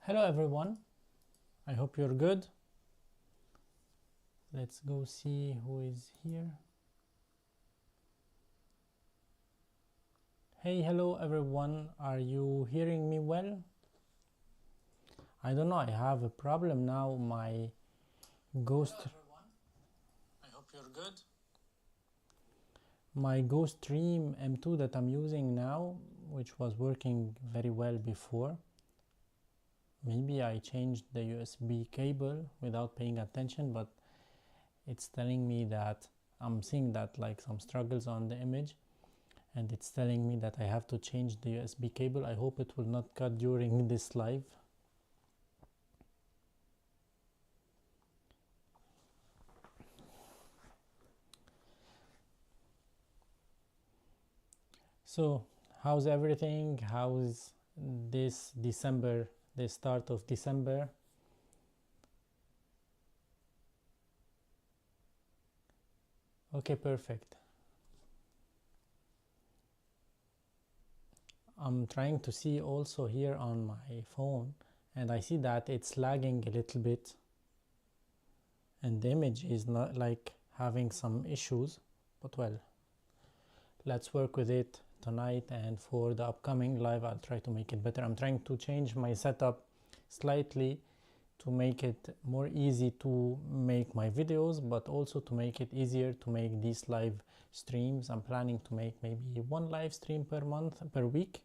Hello everyone, I hope you're good. Let's go see who is here. Hey, hello everyone, are you hearing me well? I don't know, I have a problem now. My Ghost Hello everyone, I hope you're good. My Ghost Stream M2 that I'm using now, which was working very well before, maybe I changed the USB cable without paying attention, but it's telling me that I'm seeing that like some struggles on the image, and it's telling me that I have to change the USB cable. I hope it will not cut during this live. So how's everything? How's this December, the start of December? Okay, perfect. I'm trying to see also here on my phone, and I see that it's lagging a little bit, and the image is not like having some issues, but well, let's work with it tonight, and for the upcoming live I'll try to make it better. I'm trying to change my setup slightly to make it more easy to make my videos, but also to make it easier to make these live streams. I'm planning to make maybe one live stream per week.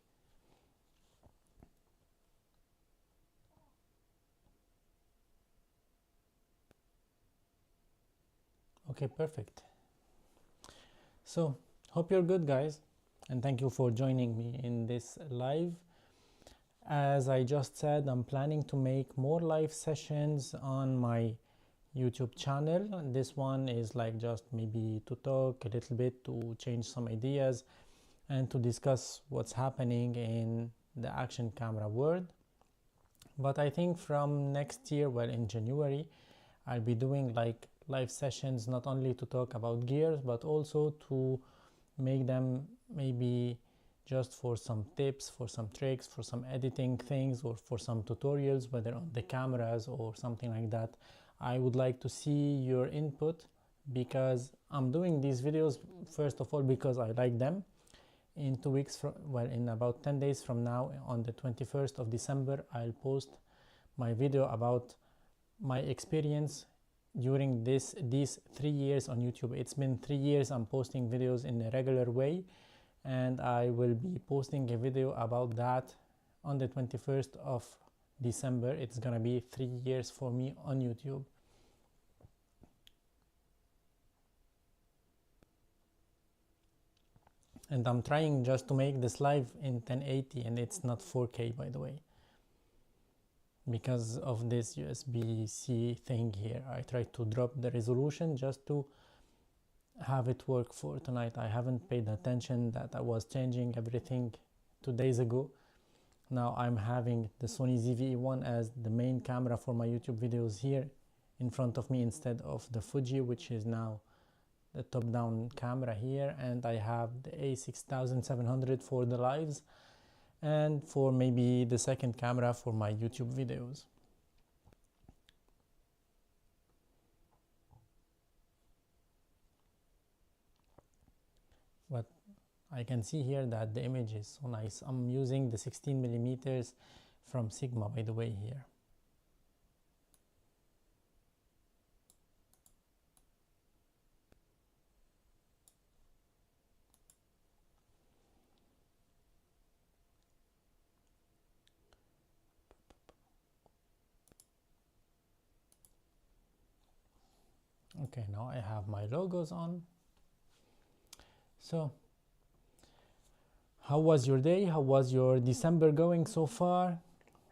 Okay, perfect. So hope you're good, guys, and thank you for joining me in this live. As I just said, I'm planning to make more live sessions on my YouTube channel. This one is like just maybe to talk a little bit, to change some ideas, and to discuss what's happening in the action camera world. But I think from next year, well, in January, I'll be doing like live sessions, not only to talk about gears, but also to make them maybe just for some tips, for some tricks, for some editing things, or for some tutorials, whether on the cameras or something like that. I would like to see your input, because I'm doing these videos first of all because I like them. In 2 weeks from, well, in about 10 days from now, on the 21st of December, I'll post my video about my experience during these 3 years on YouTube. It's been 3 years I'm posting videos in a regular way, and I will be posting a video about that on the 21st of December. It's gonna be 3 years for me on YouTube. And I'm trying just to make this live in 1080, and it's not 4K, by the way, because of this USB-C thing here. I tried to drop the resolution just to have it work for tonight. I haven't paid attention that I was changing everything 2 days ago. Now I'm having the Sony ZV-E1 as the main camera for my YouTube videos here in front of me, instead of the Fuji, which is now the top-down camera here, and I have the A6700 for the lives, and for maybe the second camera for my YouTube videos. But I can see here that the image is so nice. I'm using the 16mm from Sigma, by the way, here. Okay, now I have my logos on. So how was your day? How was your December going so far?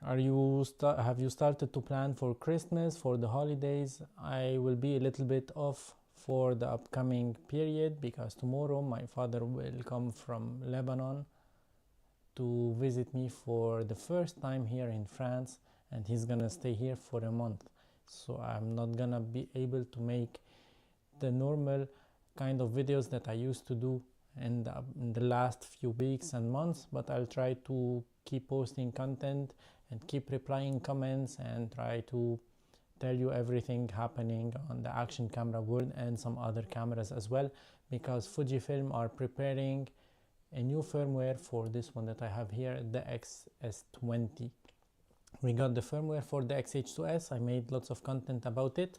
Have you started to plan for Christmas, for the holidays? I will be a little bit off for the upcoming period, because tomorrow my father will come from Lebanon to visit me for the first time here in France, and he's gonna stay here for a month. So I'm not gonna be able to make the normal kind of videos that I used to do in the last few weeks and months, but I'll try to keep posting content and keep replying comments and try to tell you everything happening on the action camera world and some other cameras as well, because Fujifilm are preparing a new firmware for this one that I have here, the XS20. We got the firmware for the XH2S. I made lots of content about it,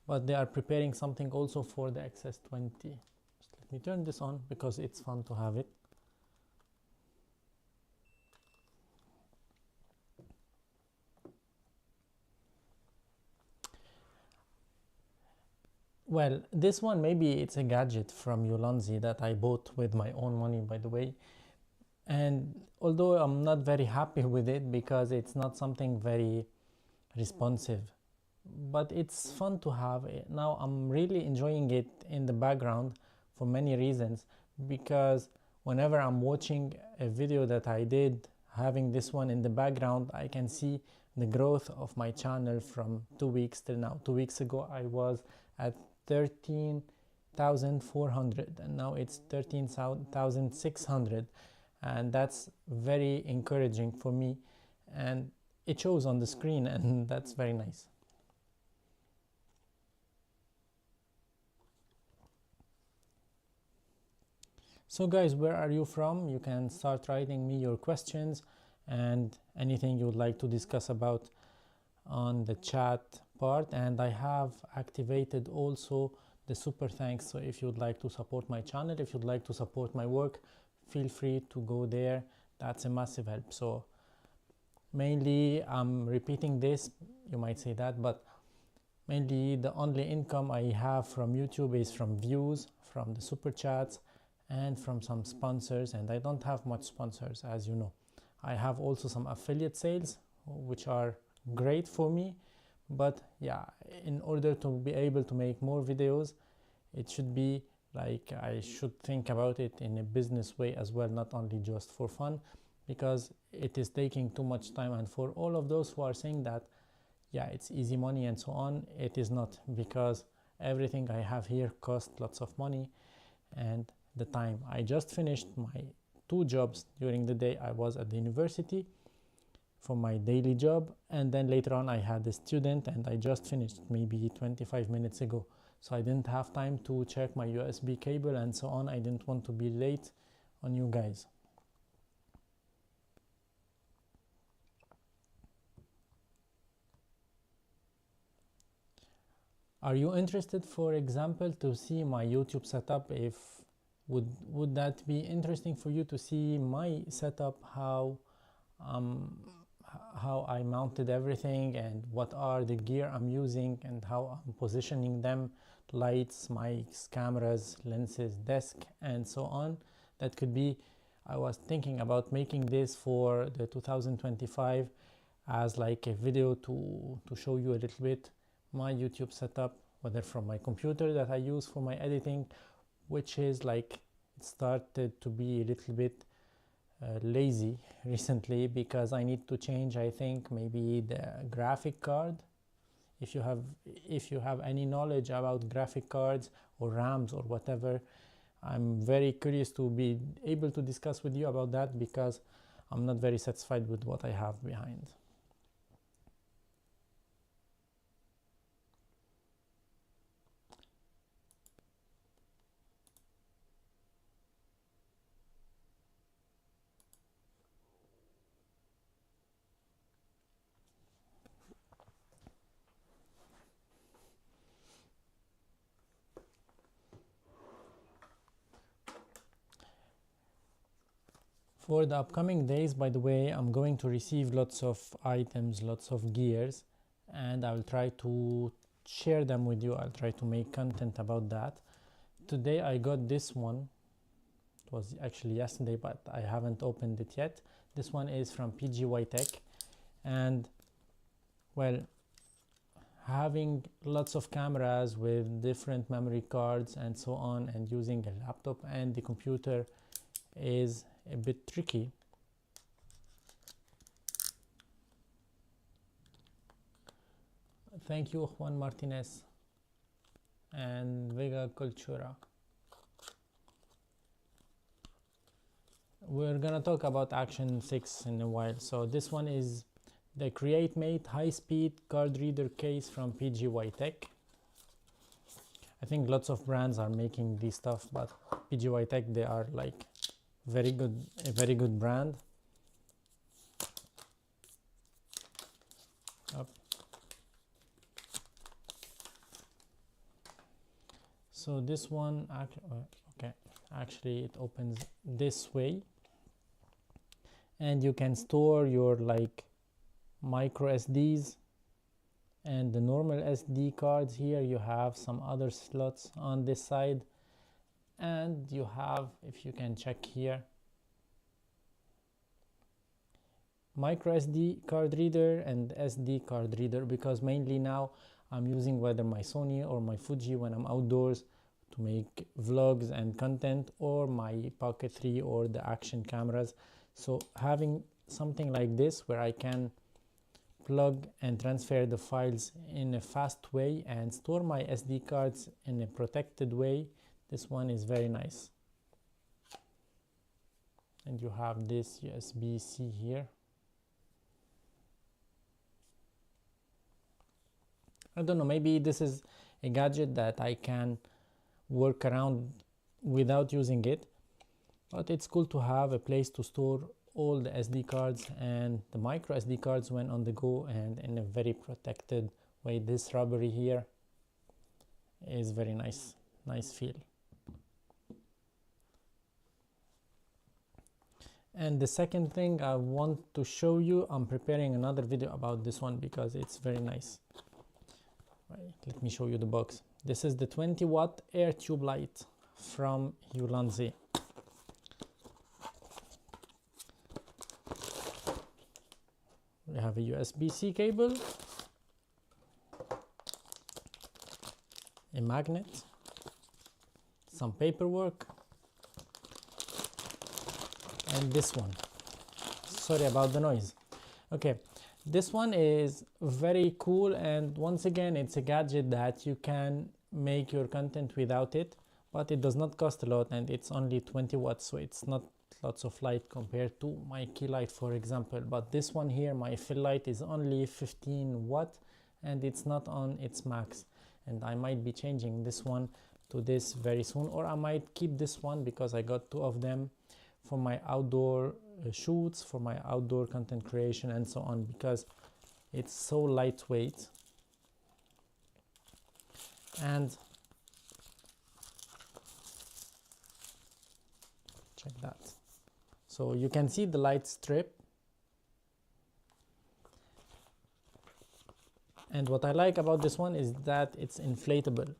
but they are preparing something also for the XS20. Just let me turn this on because it's fun to have it. Well, this one, maybe it's a gadget from Ulanzi that I bought with my own money, by the way. And although I'm not very happy with it because it's not something very responsive, but it's fun to have. Now I'm really enjoying it in the background for many reasons, because whenever I'm watching a video that I did having this one in the background, I can see the growth of my channel from 2 weeks till now. 2 weeks ago I was at 13,400 and now it's 13,600, and that's very encouraging for me, and it shows on the screen, and that's very nice. So guys, where are you from? You can start writing me your questions and anything you would like to discuss about on the chat part. And I have activated also the super thanks, so if you'd like to support my channel, if you'd like to support my work, feel free to go there. That's a massive help. So mainly I'm repeating this, you might say that, but mainly the only income I have from YouTube is from views, from the super chats, and from some sponsors, and I don't have much sponsors, as you know. I have also some affiliate sales which are great for me, but yeah, in order to be able to make more videos, it should be like, I should think about it in a business way as well, not only just for fun, because it is taking too much time. And for all of those who are saying that yeah, it's easy money and so on, it is not, because everything I have here costs lots of money and the time. I just finished my 2 jobs during the day. I was at the university for my daily job, and then later on I had a student, and I just finished maybe 25 minutes ago, so I didn't have time to check my USB cable and so on. I didn't want to be late on you guys. Are you interested, for example, to see my YouTube setup? If would that be interesting for you to see my setup, how I mounted everything and what are the gear I'm using and how I'm positioning them, lights, mics, cameras, lenses, desk, and so on? That could be, I was thinking about making this for the 2025 as like a video to show you a little bit my YouTube setup, whether from my computer that I use for my editing, which is like, it started to be a little bit lazy recently, because I need to change, I think, maybe the graphic card. If you have any knowledge about graphic cards or RAMs or whatever, I'm very curious to be able to discuss with you about that, because I'm not very satisfied with what I have behind. For the upcoming days, by the way, I'm going to receive lots of items, lots of gears, and I'll try to share them with you. I'll try to make content about that. Today I got this one. It was actually yesterday, but I haven't opened it yet. This one is from PGY Tech, and well, having lots of cameras with different memory cards and so on, and using a laptop and the computer is a bit tricky. Thank you, Juan Martinez and Vega Cultura. We're gonna talk about Action 6 in a while. So this one is the Create Mate high-speed card reader case from PGY Tech. I think lots of brands are making this stuff, but PGY Tech, they are like a very good brand. Up. So this one, okay, actually it opens this way, and you can store your like micro SDs and the normal SD cards. Here you have some other slots on this side, and you have, if you can check here, micro SD card reader and SD card reader, because mainly now I'm using whether my Sony or my Fuji when I'm outdoors to make vlogs and content, or my Pocket 3 or the action cameras. So having something like this where I can plug and transfer the files in a fast way and store my SD cards in a protected way, this one is very nice. And you have this USB-C here. I don't know, maybe this is a gadget that I can work around without using it, but it's cool to have a place to store all the SD cards and the micro SD cards when on the go, and in a very protected way. This rubbery here is very nice feel. And the second thing I want to show you, I'm preparing another video about this one because it's very nice. Right, let me show you the box. This is the 20 watt air tube light from Ulanzi. We have a USB-C cable, a magnet, some paperwork, and this one. Sorry about the noise. Okay, this one is very cool, and once again it's a gadget that you can make your content without it, but it does not cost a lot, and it's only 20 watts, so it's not lots of light compared to my key light, for example. But this one here, my fill light, is only 15 watt and it's not on its max, and I might be changing this one to this very soon, or I might keep this one because I got two of them for my outdoor shoots, for my outdoor content creation and so on, because it's so lightweight. And check that. So you can see the light strip, and what I like about this one is that it's inflatable.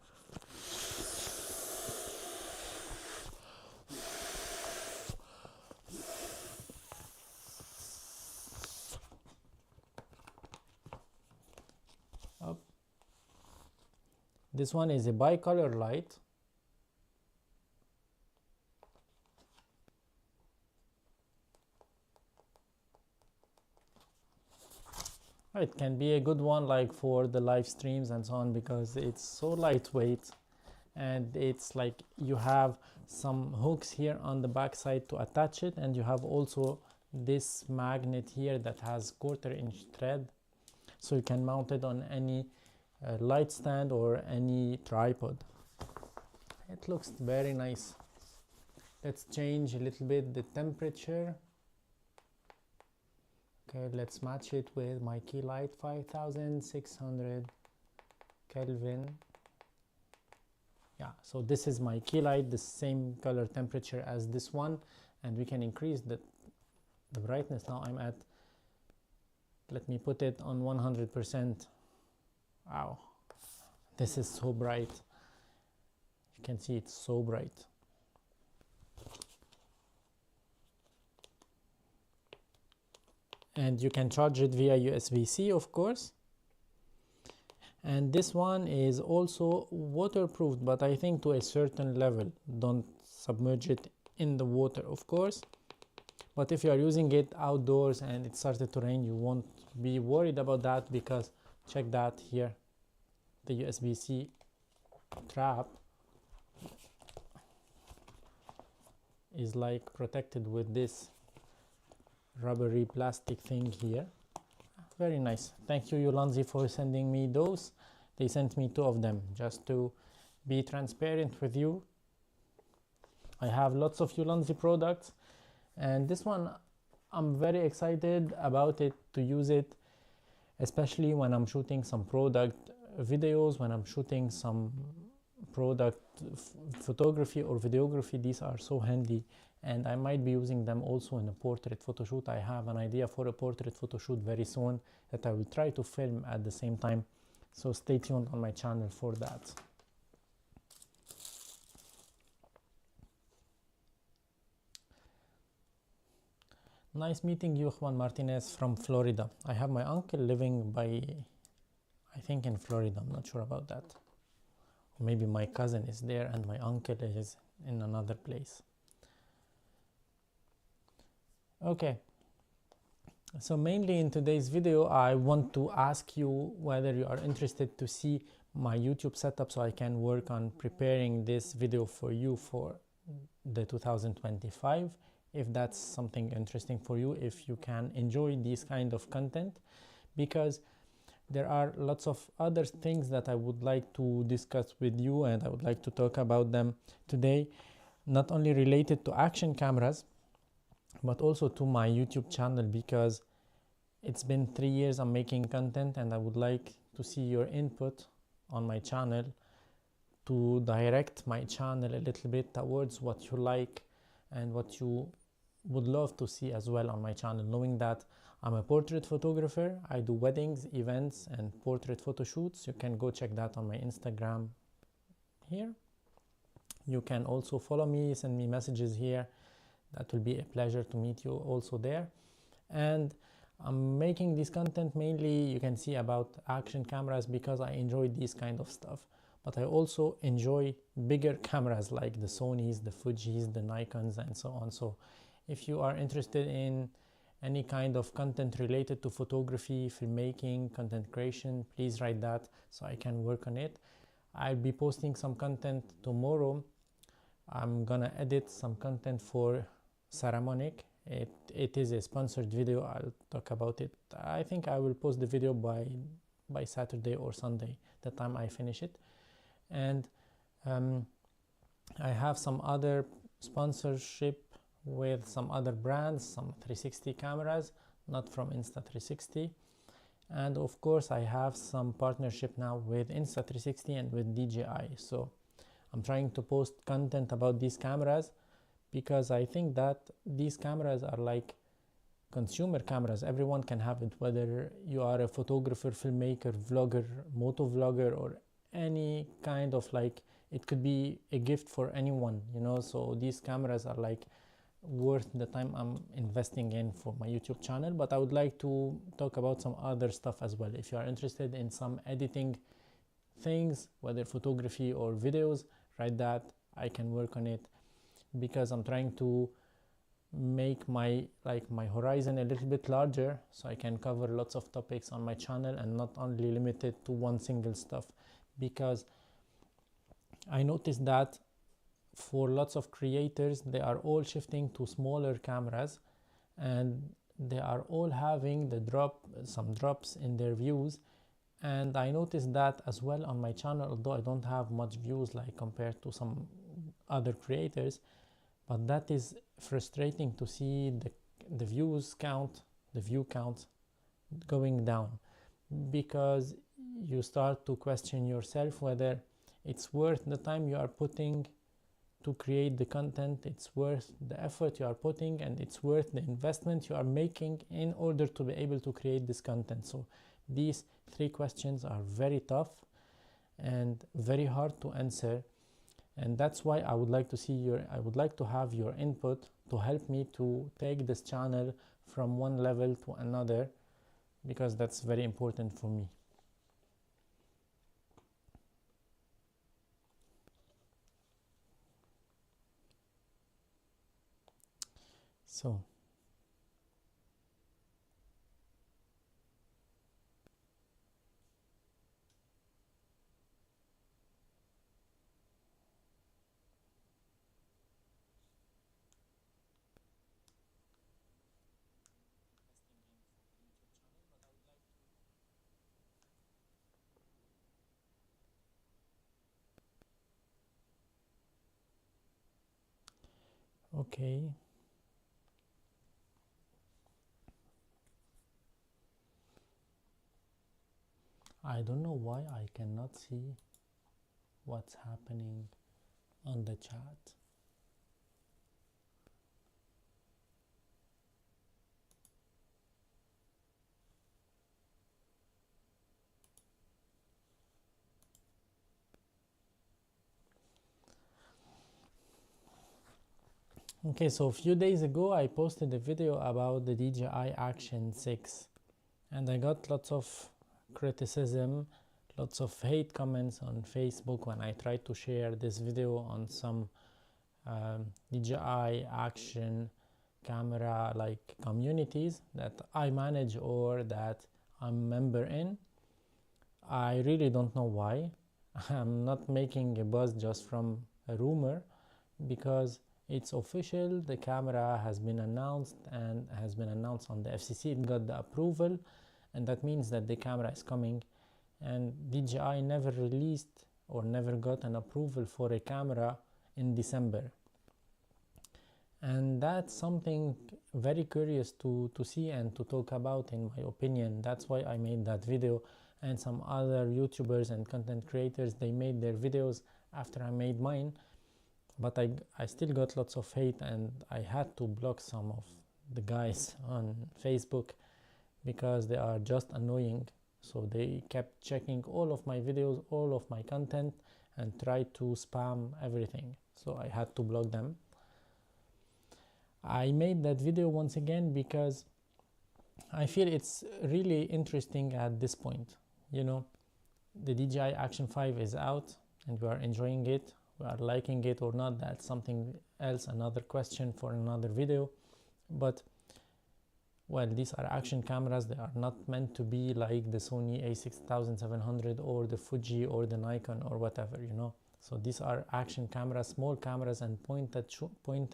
Up. This one is a bicolor light. It can be a good one like for the live streams and so on, because it's so lightweight, and it's like you have some hooks here on the back side to attach it, and you have also this magnet here that has 1/4 inch thread, so you can mount it on any light stand or any tripod. It looks very nice. Let's change a little bit the temperature. Okay, let's match it with my key light, 5600 Kelvin. Yeah, so this is my key light, the same color temperature as this one, and we can increase the brightness. Now I'm at, let me put it on 100%. Wow, this is so bright. You can see it's so bright. And you can charge it via USB-C, of course. And this one is also waterproof, but I think to a certain level. Don't submerge it in the water, of course. But if you are using it outdoors and it started to rain, you won't be worried about that, because check that here. The USB-C trap is like protected with this rubbery plastic thing here. Very nice. Thank you, Yolanzi, for sending me those. They sent me 2 of them, just to be transparent with you. I have lots of Yolanzi products, and this one I'm very excited about it, to use it, especially when I'm shooting some product videos, when I'm shooting some product photography or videography. These are so handy, and I might be using them also in a portrait photo shoot. I have an idea for a portrait photo shoot very soon that I will try to film at the same time, so stay tuned on my channel for that. Nice meeting you, Juan Martinez from Florida. I have my uncle living by, I think, in Florida. I'm not sure about that. Or maybe my cousin is there and my uncle is in another place. Okay. So mainly in today's video, I want to ask you whether you are interested to see my YouTube setup, so I can work on preparing this video for you for the 2025. If that's something interesting for you, if you can enjoy this kind of content, because there are lots of other things that I would like to discuss with you, and I would like to talk about them today, not only related to action cameras, but also to my YouTube channel, because it's been 3 years I'm making content, and I would like to see your input on my channel to direct my channel a little bit towards what you like and what you would love to see as well on my channel, knowing that I'm a portrait photographer. I do weddings, events, and portrait photo shoots. You can go check that on my Instagram here. You can also follow me, send me messages here. That will be a pleasure to meet you also there. And I'm making this content mainly, you can see, about action cameras, because I enjoy this kind of stuff. But I also enjoy bigger cameras like the Sonys, the Fujis, the Nikons, and so on. So if you are interested in any kind of content related to photography, filmmaking, content creation, please write that so I can work on it. I'll be posting some content tomorrow. I'm gonna edit some content for Saramonic. It is a sponsored video. I'll talk about it. I think I will post the video by Saturday or Sunday, the time I finish it. And I have some other sponsorship with some other brands, some 360 cameras, not from Insta360. And of course I have some partnership now with Insta360 and with DJI. So I'm trying to post content about these cameras, because I think that these cameras are like consumer cameras. Everyone can have it, whether you are a photographer, filmmaker, vlogger, moto vlogger, or any kind of, like, it could be a gift for anyone, you know. So these cameras are like worth the time I'm investing in for my YouTube channel. But I would like to talk about some other stuff as well. If you are interested in some editing things, whether photography or videos, write that. I can work on it, because I'm trying to make my horizon a little bit larger, so I can cover lots of topics on my channel and not only limited to one single stuff. Because I noticed that for lots of creators, they are all shifting to smaller cameras, and they are all having some drops in their views. And I noticed that as well on my channel, although I don't have much views like compared to some other creators. But that is frustrating to see the view count going down, because you start to question yourself whether it's worth the time you are putting to create the content, it's worth the effort you are putting, and it's worth the investment you are making in order to be able to create this content. So these 3 questions are very tough and very hard to answer. And that's why I would like to have your input to help me to take this channel from one level to another, because that's very important for me. So Okay. I don't know why I cannot see what's happening on the chat. Okay, so a few days ago I posted a video about the DJI Action 6 and I got lots of criticism, lots of hate comments on Facebook when I tried to share this video on some DJI Action camera like communities that I manage or that I'm a member in. I really don't know why. I'm not making a buzz just from a rumor, because it's official. The camera has been announced and has been announced on the FCC. It got the approval, and that means that the camera is coming. And DJI never released or never got an approval for a camera in December. And that's something very curious to see and to talk about, in my opinion. That's why I made that video, and some other YouTubers and content creators, they made their videos after I made mine. But I still got lots of hate, and I had to block some of the guys on Facebook because they are just annoying. So they kept checking all of my videos, all of my content, and tried to spam everything. So I had to block them. I made that video once again because I feel it's really interesting at this point. You know, the DJI Action 5 is out and we are enjoying it. We are liking it or not, that's something else, another question for another video. But well, these are action cameras. They are not meant to be like the Sony a6700 or the Fuji or the Nikon or whatever, you know. So these are action cameras, small cameras, and point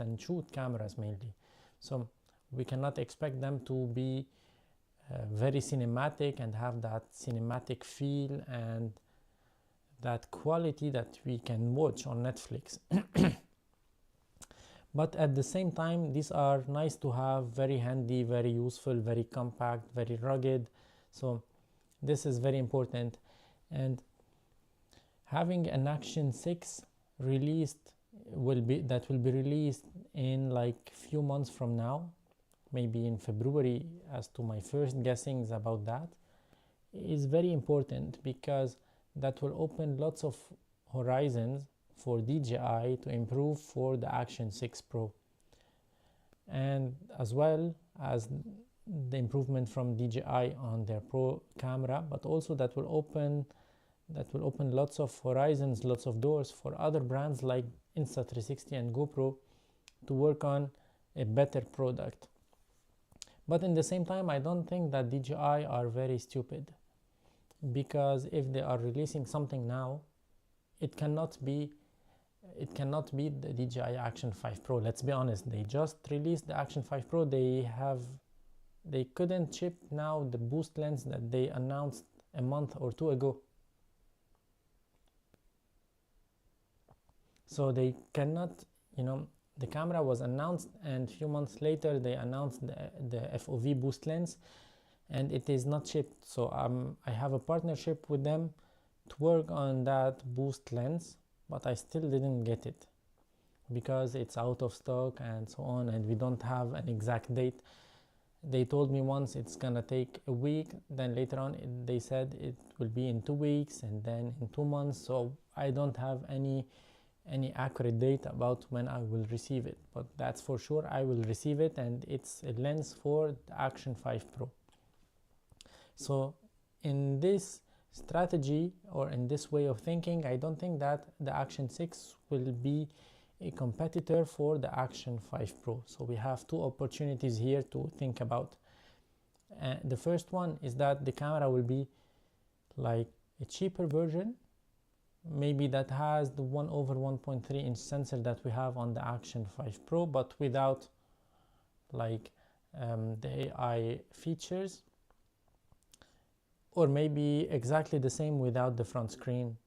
and shoot cameras mainly. So we cannot expect them to be very cinematic and have that cinematic feel and that quality that we can watch on Netflix. But at the same time, these are nice to have, very handy, very useful, very compact, very rugged. So this is very important. And having an Action 6 released will be released in like few months from now, maybe in February, as to my first guessings about that, is very important, because that will open lots of horizons for DJI to improve for the Action 6 Pro, and as well as the improvement from DJI on their Pro camera, but also that will open lots of horizons, lots of doors for other brands like Insta360 and GoPro to work on a better product. But in the same time, I don't think that DJI are very stupid, because if they are releasing something now, it cannot be the DJI Action 5 Pro. Let's be honest, they just released the Action 5 Pro. They couldn't ship now the boost lens that they announced a month or two ago. So they cannot, you know, the camera was announced and a few months later they announced the FOV boost lens, and it is not shipped. So I have a partnership with them to work on that boost lens, but I still didn't get it because it's out of stock and so on, and we don't have an exact date. They told me once it's gonna take a week, then later on they said it will be in 2 weeks, and then in 2 months. So I don't have any accurate date about when I will receive it, but that's for sure I will receive it, and it's a lens for the Action 5 Pro. So in this strategy, or in this way of thinking, I don't think that the Action 6 will be a competitor for the Action 5 Pro. So we have two opportunities here to think about. The first one is that the camera will be like a cheaper version, maybe that has the 1/1.3 inch sensor that we have on the Action 5 Pro, but without like the AI features, or maybe exactly the same without the front screen,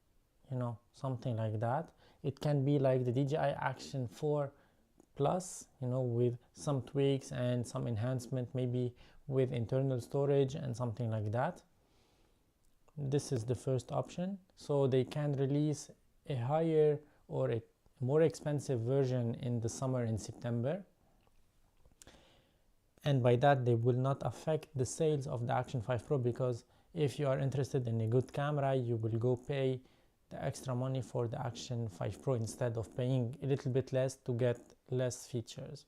you know, something like that. It can be like the DJI Action 4 Plus, you know, with some tweaks and some enhancement, maybe with internal storage and something like that. This is the first option. So they can release a higher or a more expensive version in the summer in September, and by that they will not affect the sales of the Action 5 Pro, because if you are interested in a good camera, you will go pay the extra money for the Action 5 Pro instead of paying a little bit less to get less features.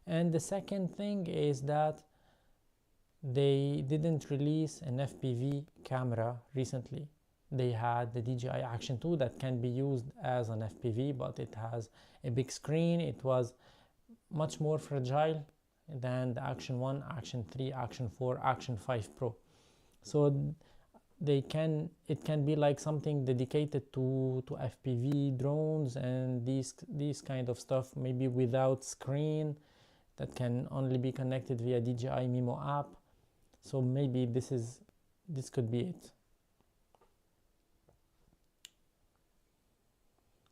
And the second thing is that they didn't release an FPV camera recently. They had the DJI Action 2 that can be used as an FPV, but it has a big screen. It was much more fragile than the Action 1, Action 3, Action 4, Action 5 Pro. So it can be like something dedicated to FPV drones and these kind of stuff, maybe without screen, that can only be connected via DJI Mimo app. So maybe this could be it.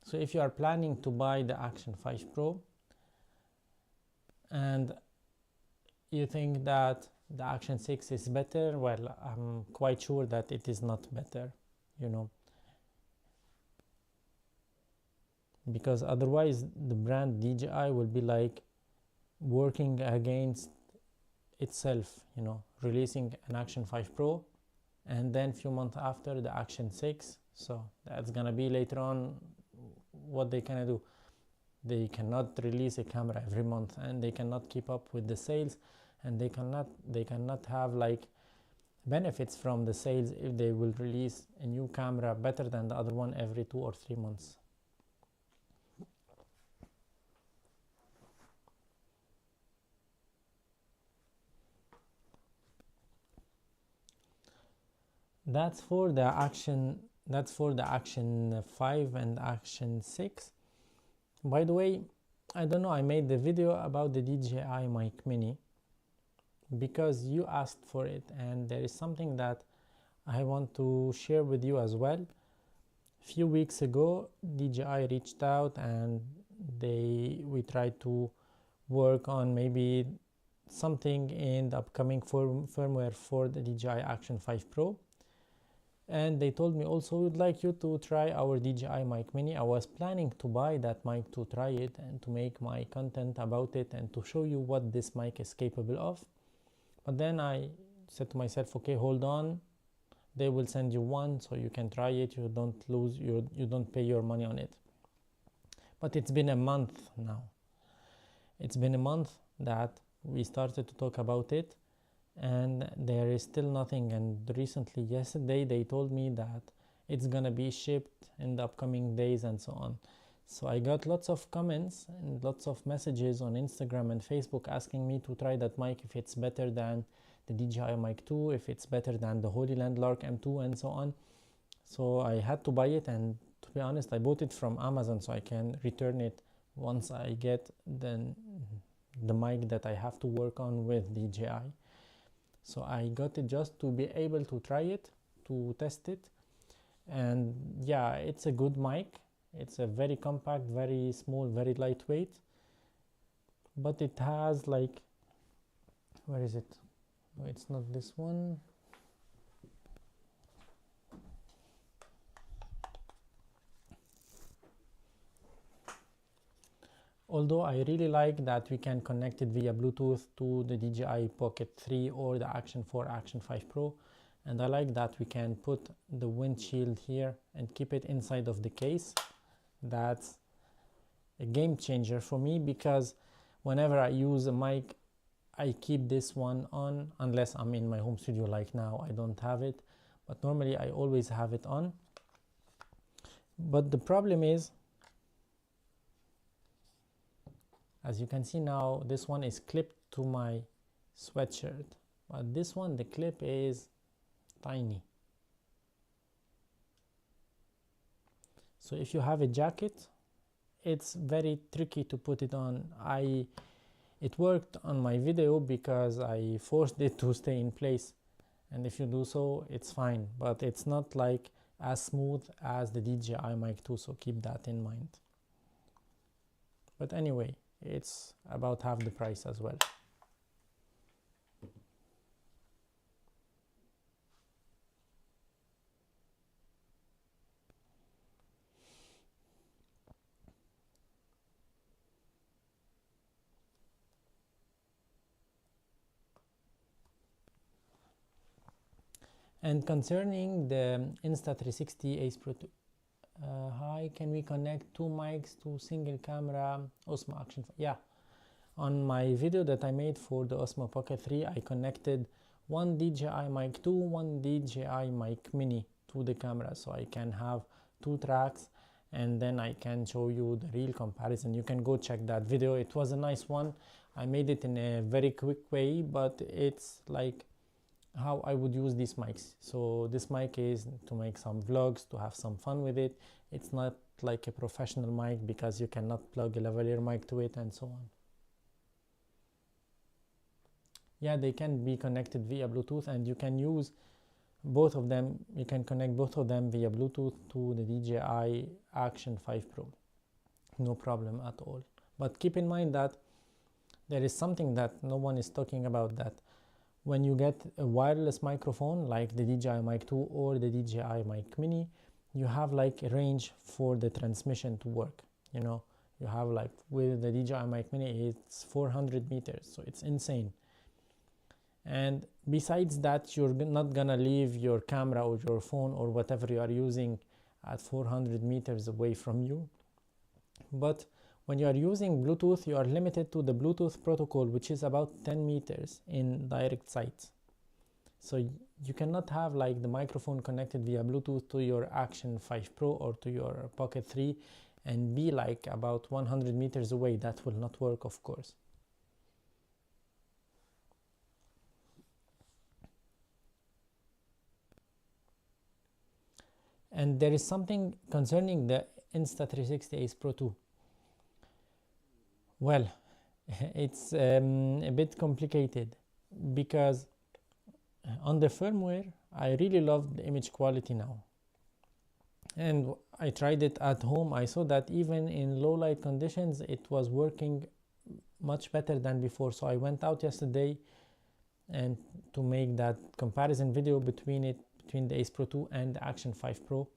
So if you are planning to buy the Action 5 Pro and you think that the Action 6 is better, well, I'm quite sure that it is not better, you know, because otherwise the brand DJI will be like working against itself, you know, releasing an Action 5 Pro and then few months after the Action 6. So that's gonna be later on what they can do. They cannot release a camera every month, and they cannot keep up with the sales, and they cannot have like benefits from the sales if they will release a new camera better than the other one every 2 or 3 months. That's for the Action 5 and Action 6. By the way, I don't know, I made the video about the DJI Mic Mini because you asked for it, and there is something that I want to share with you as well. A few weeks ago, DJI reached out and we tried to work on maybe something in the upcoming firmware for the DJI Action 5 Pro. And they told me also, we'd like you to try our DJI Mic Mini. I was planning to buy that mic to try it and to make my content about it and to show you what this mic is capable of. But then I said to myself, okay, hold on. They will send you one so you can try it. You don't pay your money on it. But it's been a month now. It's been a month that we started to talk about it, and there is still nothing. And recently, yesterday, they told me that it's gonna be shipped in the upcoming days and so on. So I got lots of comments and lots of messages on Instagram and Facebook asking me to try that mic, if it's better than the DJI Mic 2, if it's better than the Holy Landmark M2 and so on. So I had to buy it, and to be honest, I bought it from Amazon so I can return it once I get the mic that I have to work on with DJI. So I got it just to be able to try it, to test it. And yeah, it's a good mic. It's a very compact, very small, very lightweight. But it has like, where is it? No, it's not this one. Although I really like that we can connect it via Bluetooth to the DJI Pocket 3 or the Action 4, Action 5 Pro. And I like that we can put the windshield here and keep it inside of the case. That's a game changer for me, because whenever I use a mic, I keep this one on, unless I'm in my home studio like now, I don't have it. But normally I always have it on. But the problem is, as you can see now, this one is clipped to my sweatshirt. But this one, the clip is tiny. So if you have a jacket, it's very tricky to put it on. It worked on my video because I forced it to stay in place. And if you do so, it's fine. But it's not like as smooth as the DJI Mic 2, so keep that in mind. But anyway, it's about half the price as well. And concerning the Insta360 Ace Pro 2, hi, can we connect two mics to single camera Osmo Action? Yeah, on my video that I made for the Osmo Pocket 3, I connected one DJI mic 2, one DJI mic mini to the camera, so I can have two tracks, and then I can show you the real comparison. You can go check that video. It was a nice one. I made it in a very quick way, but it's like how I would use these mics. So this mic is to make some vlogs, to have some fun with it. It's not like a professional mic because you cannot plug a lavalier mic to it and so on. Yeah, they can be connected via Bluetooth, and you can use both of them. You can connect both of them via Bluetooth to the DJI Action 5 Pro. No problem at all. But keep in mind that there is something that no one is talking about, that when you get a wireless microphone like the DJI Mic 2 or the DJI Mic Mini, you have like a range for the transmission to work. You know, you have like with the DJI Mic Mini, it's 400 meters, so it's insane. And besides that, you're not gonna leave your camera or your phone or whatever you are using at 400 meters away from you. But when you are using Bluetooth, you are limited to the Bluetooth protocol, which is about 10 meters in direct sight. So you cannot have like the microphone connected via Bluetooth to your Action 5 Pro or to your Pocket 3 and be like about 100 meters away. That will not work, of course. And there is something concerning the Insta360 Ace Pro 2. Well, it's a bit complicated because on the firmware, I really love the image quality now. And I tried it at home. I saw that even in low light conditions, it was working much better than before. So I went out yesterday and to make that comparison video between the Ace Pro 2 and the Action 5 Pro.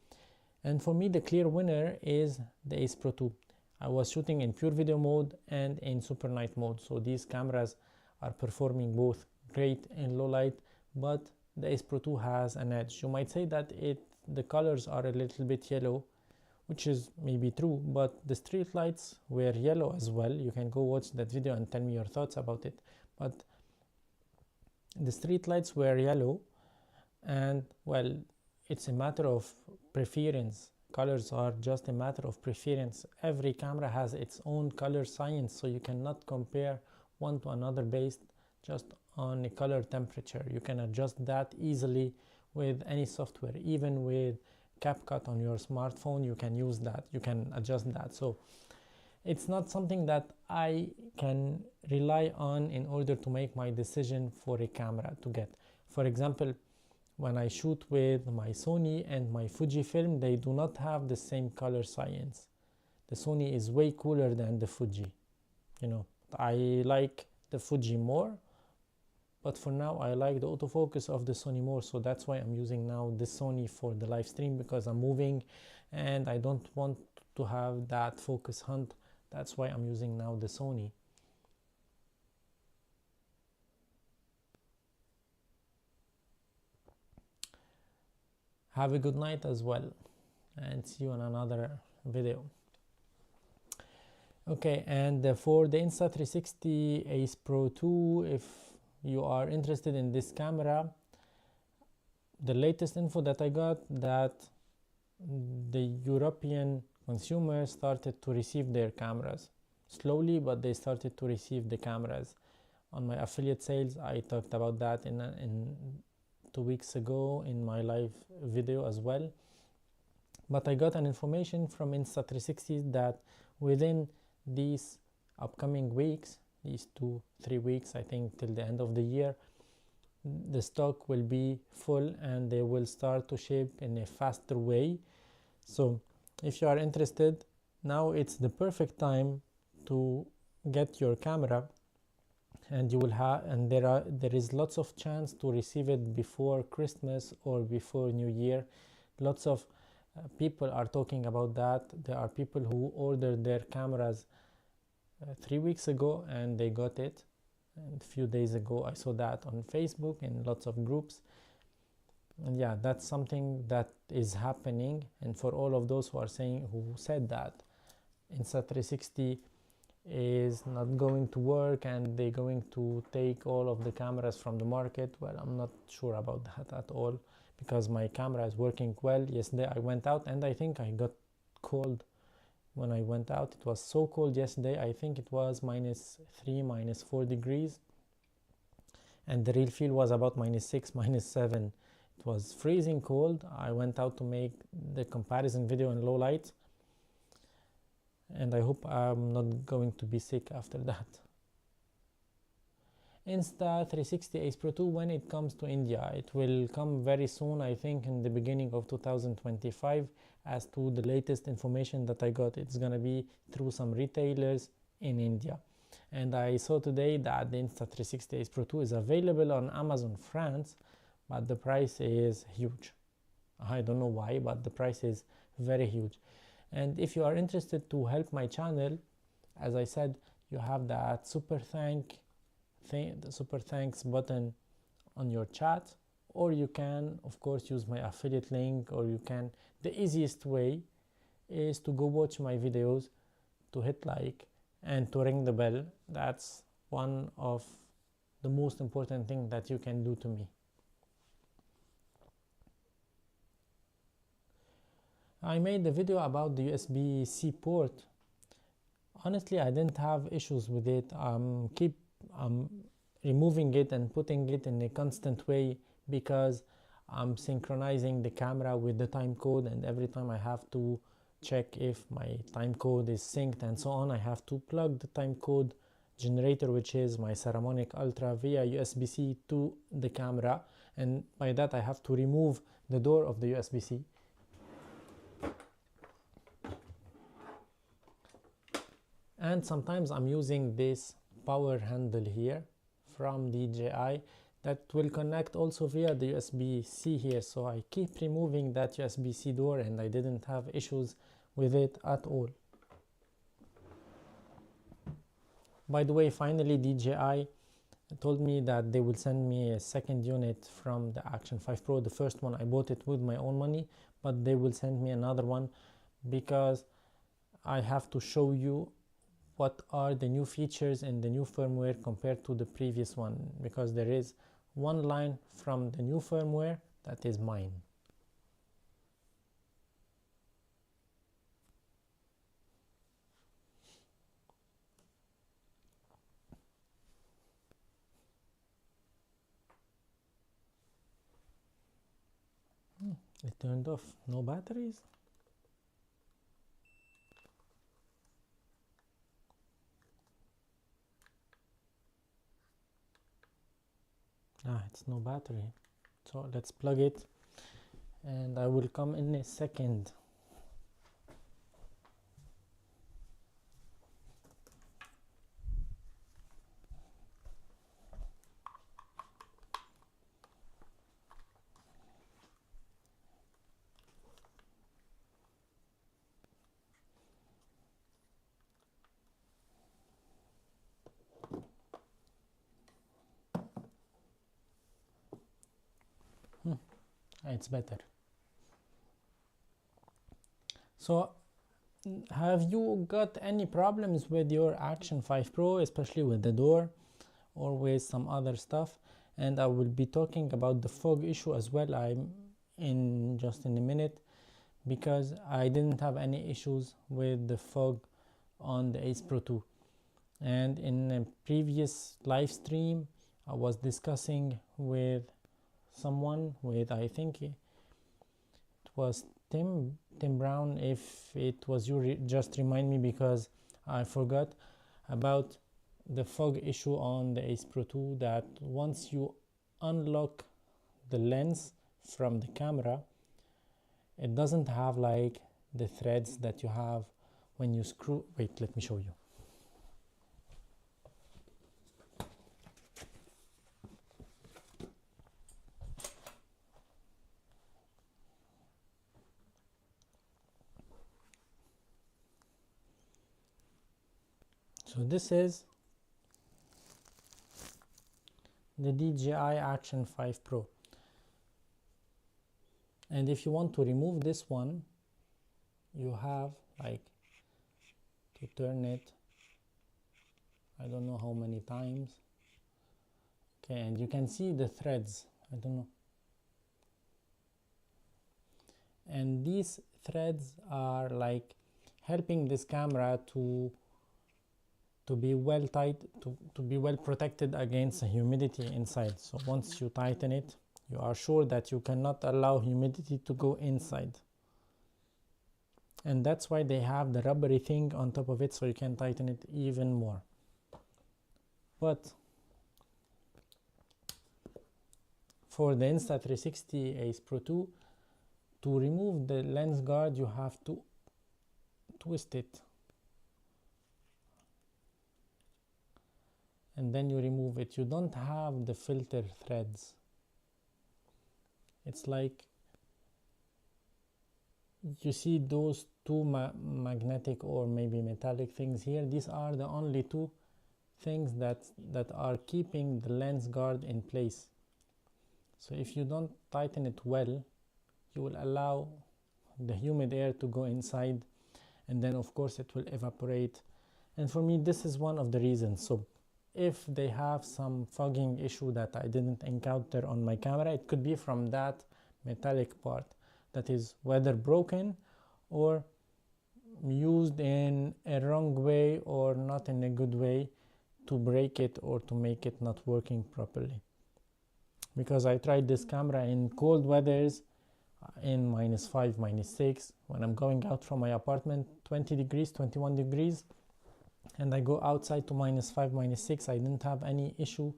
And for me, the clear winner is the Ace Pro 2. I was shooting in pure video mode and in super night mode, so these cameras are performing both great in low light, but the Ace Pro 2 has an edge. You might say that the colors are a little bit yellow, which is maybe true, but the street lights were yellow as well. You can go watch that video and tell me your thoughts about it. But the street lights were yellow, and well, it's a matter of preference. Colors are just a matter of preference. Every camera has its own color science, so you cannot compare one to another based just on a color temperature. You can adjust that easily with any software. Even with CapCut on your smartphone, you can use that, you can adjust that. So it's not something that I can rely on in order to make my decision for a camera to get. For example, when I shoot with my Sony and my Fujifilm, they do not have the same color science. The Sony is way cooler than the Fuji. You know, I like the Fuji more, but for now I like the autofocus of the Sony more, so that's why I'm using now the Sony for the live stream, because I'm moving and I don't want to have that focus hunt. That's why I'm using now the Sony. Have a good night as well, and see you on another video. Okay, and for the Insta360 Ace Pro 2, if you are interested in this camera, the latest info that I got, that the European consumers started to receive their cameras slowly, but they started to receive the cameras. On my affiliate sales, I talked about that in 2 weeks ago in my live video as well. But I got an information from Insta360 that within these upcoming weeks, these 2-3 weeks, I think till the end of the year, the stock will be full and they will start to ship in a faster way. So if you are interested, now it's the perfect time to get your camera, and you will have, and there is lots of chance to receive it before Christmas or before New Year. Lots of people are talking about that. There are people who ordered their cameras 3 weeks ago and they got it, and a few days ago I saw that on Facebook and lots of groups. And yeah, that's something that is happening. And for all of those who said that Insta360 is not going to work and they're going to take all of the cameras from the market, well, I'm not sure about that at all, because my camera is working well. Yesterday I went out and I think I got cold when I went out. It was so cold yesterday. I think it was -3, -4 degrees, and the real feel was about -6, -7. It was freezing cold. I went out to make the comparison video in low light, and I hope I'm not going to be sick after that. Insta360 Ace Pro 2, when it comes to India, it will come very soon, I think in the beginning of 2025. As to the latest information that I got, it's gonna be through some retailers in India. And I saw today that the Insta360 Ace Pro 2 is available on Amazon France, but the price is huge. I don't know why, but the price is very huge. And if you are interested to help my channel, as I said, you have that the super thanks button on your chat, or you can of course use my affiliate link, or you can, the easiest way is to go watch my videos, to hit like and to ring the bell. That's one of the most important thing that you can do to me. I made the video about the USB-C port. Honestly, I didn't have issues with it. I'm removing it and putting it in a constant way, because I'm synchronizing the camera with the time code, and every time I have to check if my time code is synced and so on, I have to plug the time code generator, which is my Saramonic Ultra, via USB-C to the camera, and by that I have to remove the door of the USB-C. And sometimes I'm using this power handle here from DJI that will connect also via the USB-C here, so I keep removing that USB-C door, and I didn't have issues with it at all. By the way, finally DJI told me that they will send me a second unit from the Action 5 Pro. The first one I bought it with my own money, but they will send me another one, because I have to show you what are the new features in the new firmware compared to the previous one, because there is one line from the new firmware that is mine. It turned off. No batteries? It's no battery. So let's plug it, and I will come in a second. It's better. So have you got any problems with your Action 5 Pro, especially with the door or with some other stuff? And I will be talking about the fog issue as well. I'm in just in a minute, because I didn't have any issues with the fog on the Ace Pro 2. And in a previous live stream I was discussing with someone, with, I think it was Tim Brown. If it was you, just remind me, because I forgot about the fog issue on the Ace Pro 2, that once you unlock the lens from the camera, it doesn't have like the threads that you have when you screw. Wait, let me show you. So this is the DJI Action 5 Pro, and if you want to remove this one, you have like to turn it, I don't know how many times. Okay, and you can see the threads, I don't know, and these threads are like helping this camera to be well tight, to be well protected against the humidity inside. So once you tighten it, you are sure that you cannot allow humidity to go inside, and that's why they have the rubbery thing on top of it, so you can tighten it even more. But for the Insta360 Ace Pro 2, to remove the lens guard, you have to twist it, and then you remove it. You don't have the filter threads. It's like, you see those two magnetic or maybe metallic things here? These are the only two things that are keeping the lens guard in place. So if you don't tighten it well, you will allow the humid air to go inside, and then of course it will evaporate. And for me, this is one of the reasons. So if they have some fogging issue that I didn't encounter on my camera, it could be from that metallic part that is whether broken or used in a wrong way or not in a good way to break it or to make it not working properly. Because I tried this camera in cold weathers, in -5, -6, when I'm going out from my apartment, 20 degrees, 21 degrees, and I go outside to -5, -6, I didn't have any issue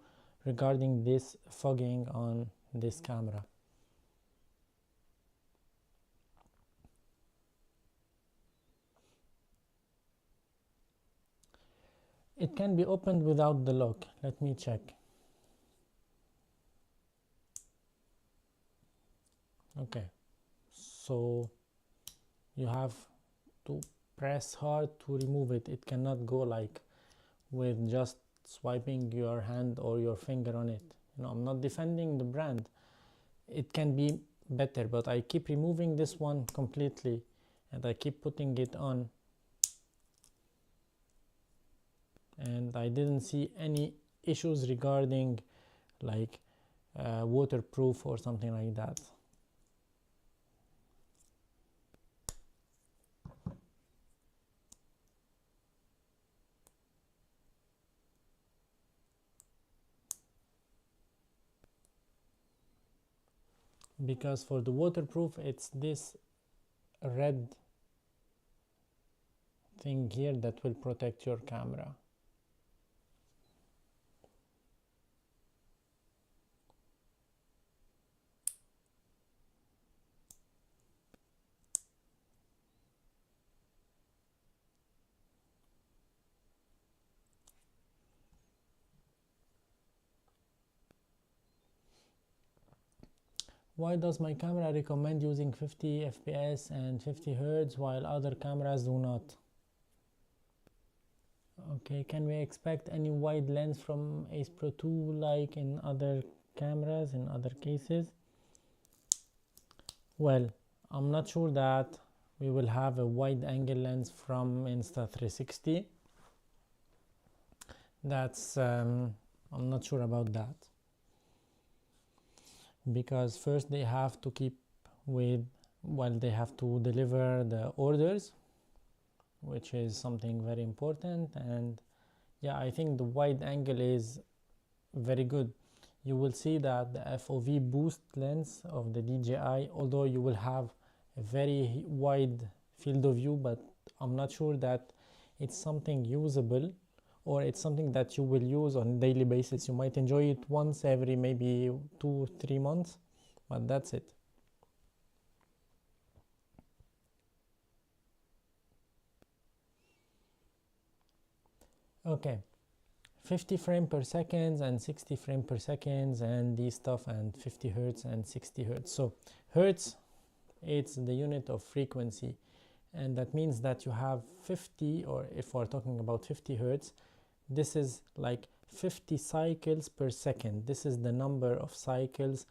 regarding this fogging on this camera. It can be opened without the lock. Let me check. Okay, so you have to press hard to remove it. It cannot go like with just swiping your hand or your finger on it. You know, I'm not defending the brand. It can be better, but I keep removing this one completely and I keep putting it on, and I didn't see any issues regarding like waterproof or something like that. Because for the waterproof, it's this red thing here that will protect your camera. Why does my camera recommend using 50 FPS and 50 Hz while other cameras do not? Okay, can we expect any wide lens from Ace Pro 2 like in other cameras, in other cases? Well, I'm not sure that we will have a wide angle lens from Insta360. I'm not sure about that. Because first they have to keep with, well, they have to deliver the orders, which is something very important. And yeah, I think the wide angle is very good. You will see that the FOV boost lens of the DJI, although you will have a very wide field of view, but I'm not sure that it's something usable or it's something that you will use on a daily basis. You might enjoy it once every maybe 2-3 months, but that's it. Okay, 50 frames per second and 60 frames per second and this stuff, and 50 Hertz and 60 Hertz. So Hertz, it's the unit of frequency, and that means that you have 50, or if we're talking about 50 hertz, this is like 50 cycles per second. This is the number of cycles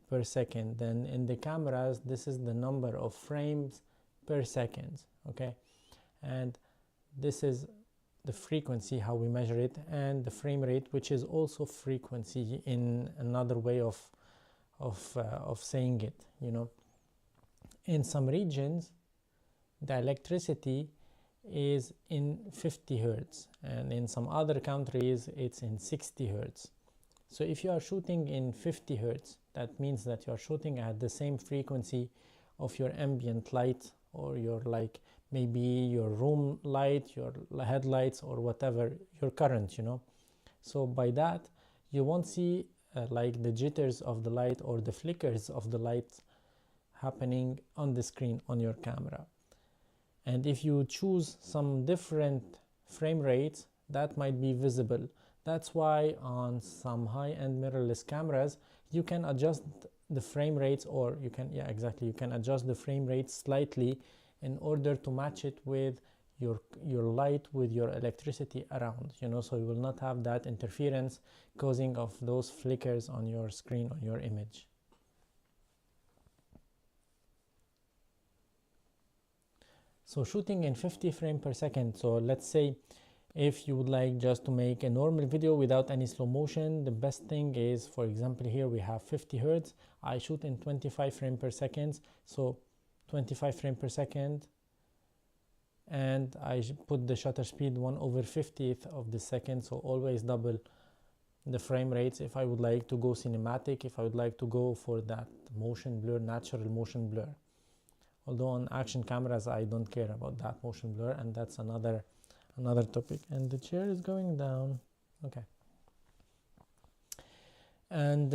per second. Then in the cameras, this is the number of frames per second. Okay, and this is the frequency, how we measure it, and the frame rate, which is also frequency in another way of saying it. You know, in some regions the electricity is in 50 hertz, and in some other countries it's in 60 hertz. So if you are shooting in 50 hertz, that means that you are shooting at the same frequency of your ambient light, or your, like, maybe your room light, your headlights, or whatever, your current, you know. So by that you won't see like the jitters of the light or the flickers of the light happening on the screen on your camera. And if you choose some different frame rates, that might be visible. That's why on some high-end mirrorless cameras you can adjust the frame rates, or you can, yeah, exactly, you can adjust the frame rate slightly in order to match it with your light, with your electricity around, you know, so you will not have that interference causing of those flickers on your screen, on your image. So shooting in 50 frames per second. So let's say if you would like just to make a normal video without any slow motion, the best thing is, for example, here we have 50 hertz. I shoot in 25 frames per second. So 25 frames per second, and I put the shutter speed 1/50th of the second, so always double the frame rates if I would like to go cinematic, if I would like to go for that motion blur, natural motion blur. Although on action cameras I don't care about that motion blur, and that's another topic. And the chair is going down. Okay. And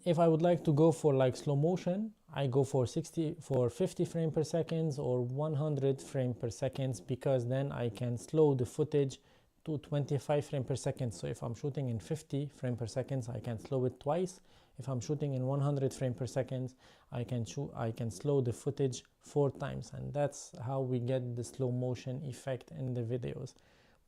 if I would like to go for like slow motion, I go for 50 frames per second or 100 frames per second, because then I can slow the footage to 25 frames per second. So if I'm shooting in 50 frames per second, I can slow it twice. If I'm shooting in 100 frames per second, I can slow the footage 4 times, and that's how we get the slow motion effect in the videos.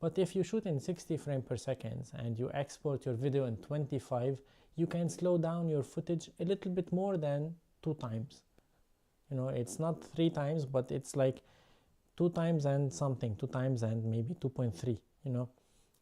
But if you shoot in 60 frames per second and you export your video in 25, you can slow down your footage a little bit more than 2 times. You know, it's not 3 times, but it's like 2 times and something, 2 times and maybe 2.3, you know.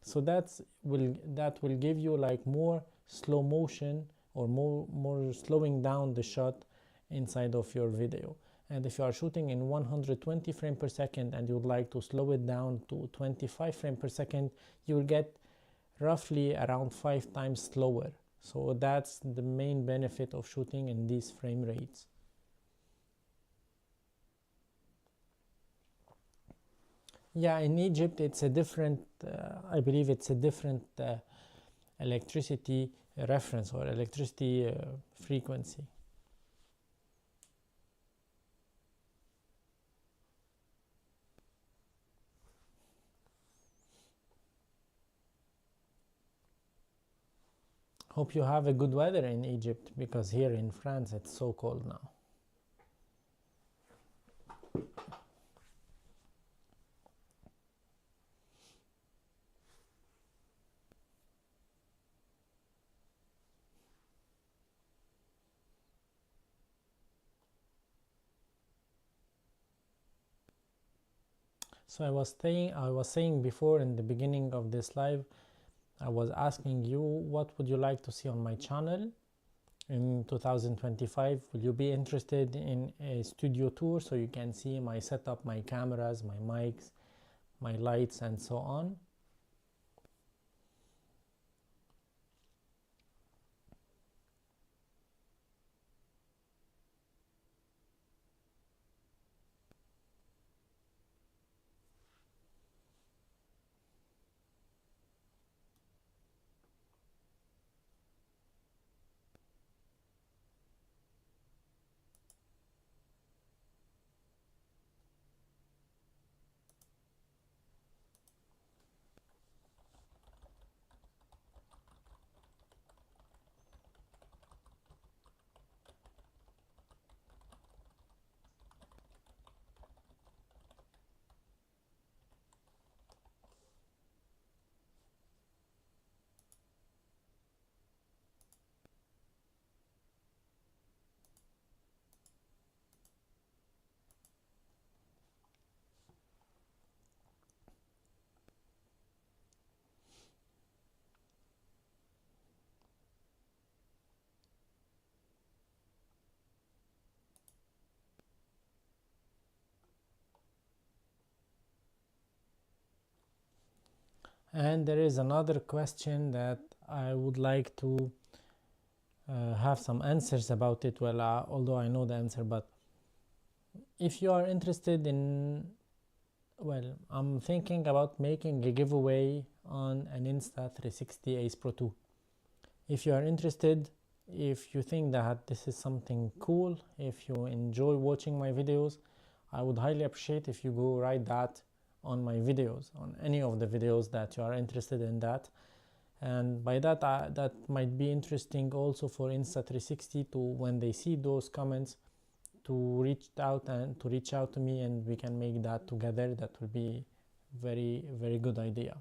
So that will give you like more slow motion, or more slowing down the shot inside of your video. And if you are shooting in 120 frames per second and you would like to slow it down to 25 frames per second, you will get roughly around 5 times slower. So that's the main benefit of shooting in these frame rates. Yeah, in Egypt it's a different, I believe it's a different electricity reference, or electricity frequency. Hope you have a good weather in Egypt, because here in France it's so cold now. So I was saying before in the beginning of this live, I was asking you, what would you like to see on my channel in 2025? Will you be interested in a studio tour so you can see my setup, my cameras, my mics, my lights, and so on? And there is another question that I would like to have some answers about it. Well, although I know the answer, but if you are interested in, well, I'm thinking about making a giveaway on an Insta360 Ace Pro 2. If you are interested, if you think that this is something cool, if you enjoy watching my videos, I would highly appreciate if you go write that on my videos, on any of the videos that you are interested in that. And by that, that might be interesting also for Insta360 to, when they see those comments, to reach out to me, and we can make that together. That will be very, very good idea.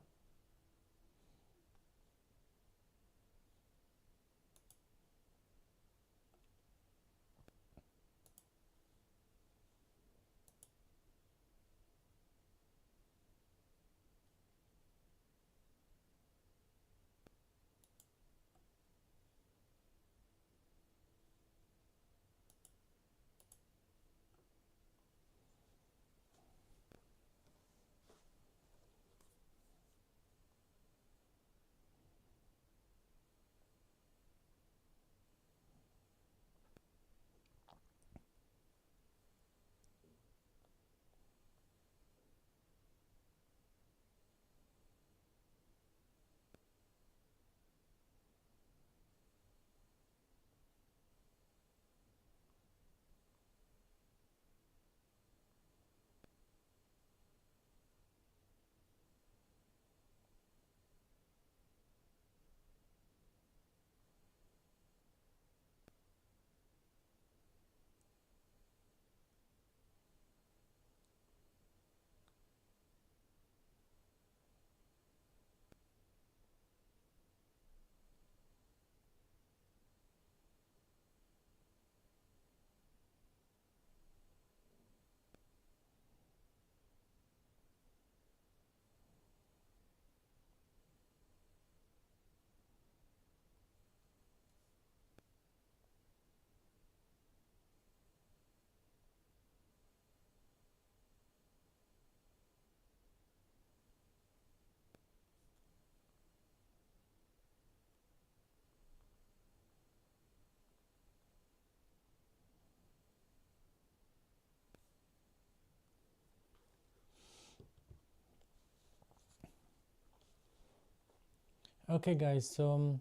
Okay guys, so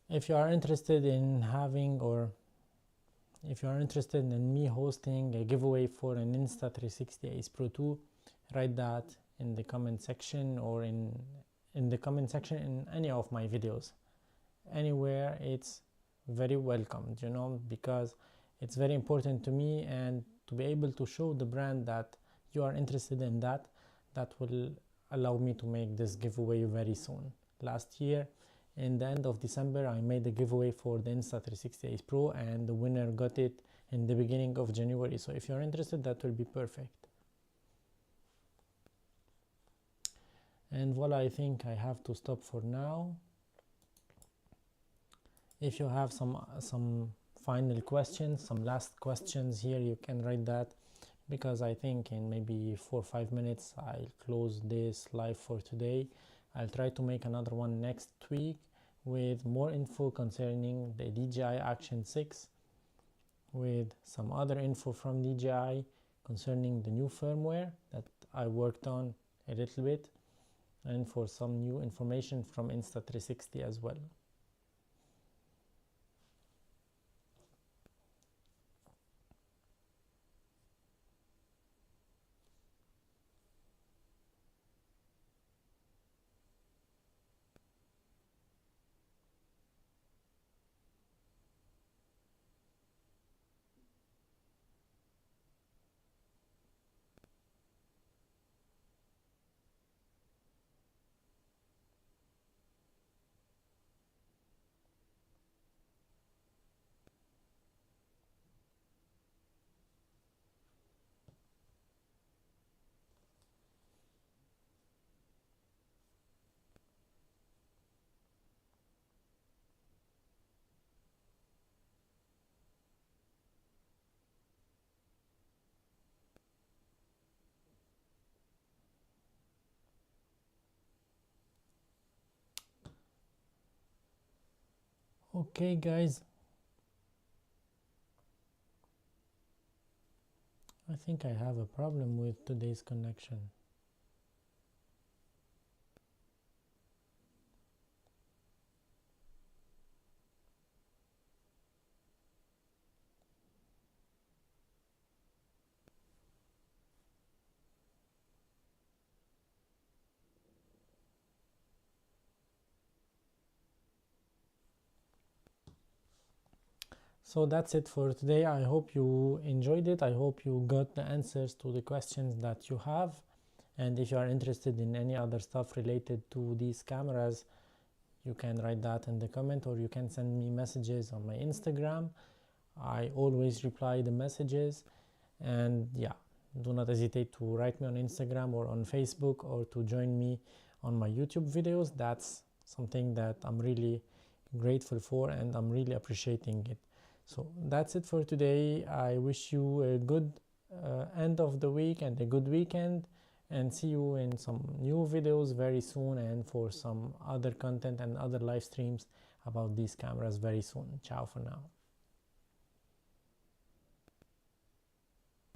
if you are interested in having, or if you are interested in me hosting a giveaway for an Insta360 Ace Pro 2, write that in the comment section, or in the comment section in any of my videos. Anywhere, it's very welcomed, you know, because it's very important to me, and to be able to show the brand that you are interested in that, that will allow me to make this giveaway very soon. Last year, in the end of December, I made a giveaway for the Insta360 Ace Pro, and the winner got it in the beginning of January. So if you're interested, that will be perfect. And voila, I think I have to stop for now. If you have some final questions, some last questions here, you can write that, because I think in maybe 4 or 5 minutes I'll close this live for today. I'll try to make another one next week with more info concerning the DJI Action 6, with some other info from DJI concerning the new firmware that I worked on a little bit, and for some new information from Insta360 as well. Okay guys, I think I have a problem with today's connection. So that's it for today. I hope you enjoyed it. I hope you got the answers to the questions that you have. And if you are interested in any other stuff related to these cameras, you can write that in the comment, or you can send me messages on my Instagram. I always reply the messages. And yeah, do not hesitate to write me on Instagram or on Facebook, or to join me on my YouTube videos. That's something that I'm really grateful for, and I'm really appreciating it. So that's it for today. I wish you a good end of the week and a good weekend, and see you in some new videos very soon, and for some other content and other live streams about these cameras very soon. Ciao for now.